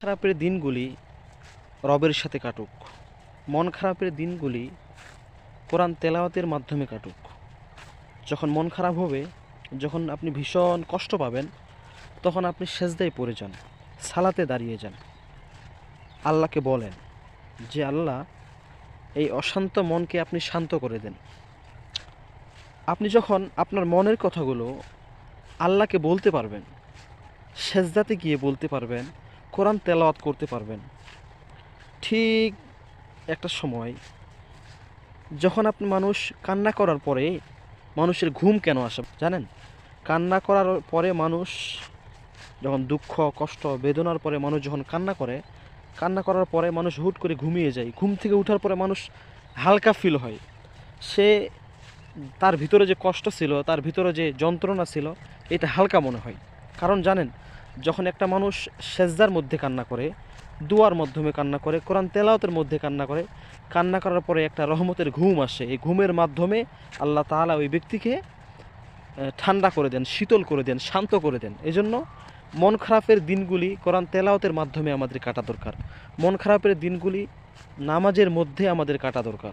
খারাপের দিনগুলি রবের সাথে কাটুক। মন খারাপের দিনগুলি কোরআন তেলাওয়াতের মাধ্যমে কাটুক। যখন মন খারাপ হবে, যখন আপনি ভীষণ কষ্ট পাবেন, তখন আপনি সেজদায় পড়ে যান, সালাতে দাঁড়িয়ে যান, আল্লাহকে বলেন যে আল্লাহ, এই অশান্ত মনকে আপনি শান্ত করে দেন। আপনি যখন আপনার মনের কথাগুলো আল্লাহকে বলতে পারবেন, সেজদাতে গিয়ে বলতে পারবেন, কোরআন তেলাওয়াত করতে পারবেন, ঠিক একটা সময় যখন আপনি মানুষ কান্না করার পরে মানুষের ঘুম কেন আসে জানেন? কান্না করার পরে মানুষ যখন দুঃখ কষ্ট বেদনার পরে মানুষ যখন কান্না করার পরে মানুষ হুট করে ঘুমিয়ে যায়। ঘুম থেকে ওঠার পরে মানুষ হালকা ফিল হয়। সে তার ভিতরে যে কষ্ট ছিল, তার ভিতরে যে যন্ত্রণা ছিল, এটা হালকা মনে হয়। কারণ জানেন, যখন একটা মানুষ সেজদার মধ্যে কান্না করে, দুয়ার মাধ্যমে কান্না করে, কোরআন তেলাওয়াতের মধ্যে কান্না করে, কান্না করার পরে একটা রহমতের ঘুম আসে। এই ঘুমের মাধ্যমে আল্লাহ তাআলা ওই ব্যক্তিকে ঠান্ডা করে দেন, শীতল করে দেন, শান্ত করে দেন। এজন্য মন খারাপের দিনগুলি কোরআন তেলাওয়াতের মাধ্যমে আমাদের কাটা দরকার। মন খারাপের দিনগুলি নামাজের মধ্যে আমাদের কাটা দরকার।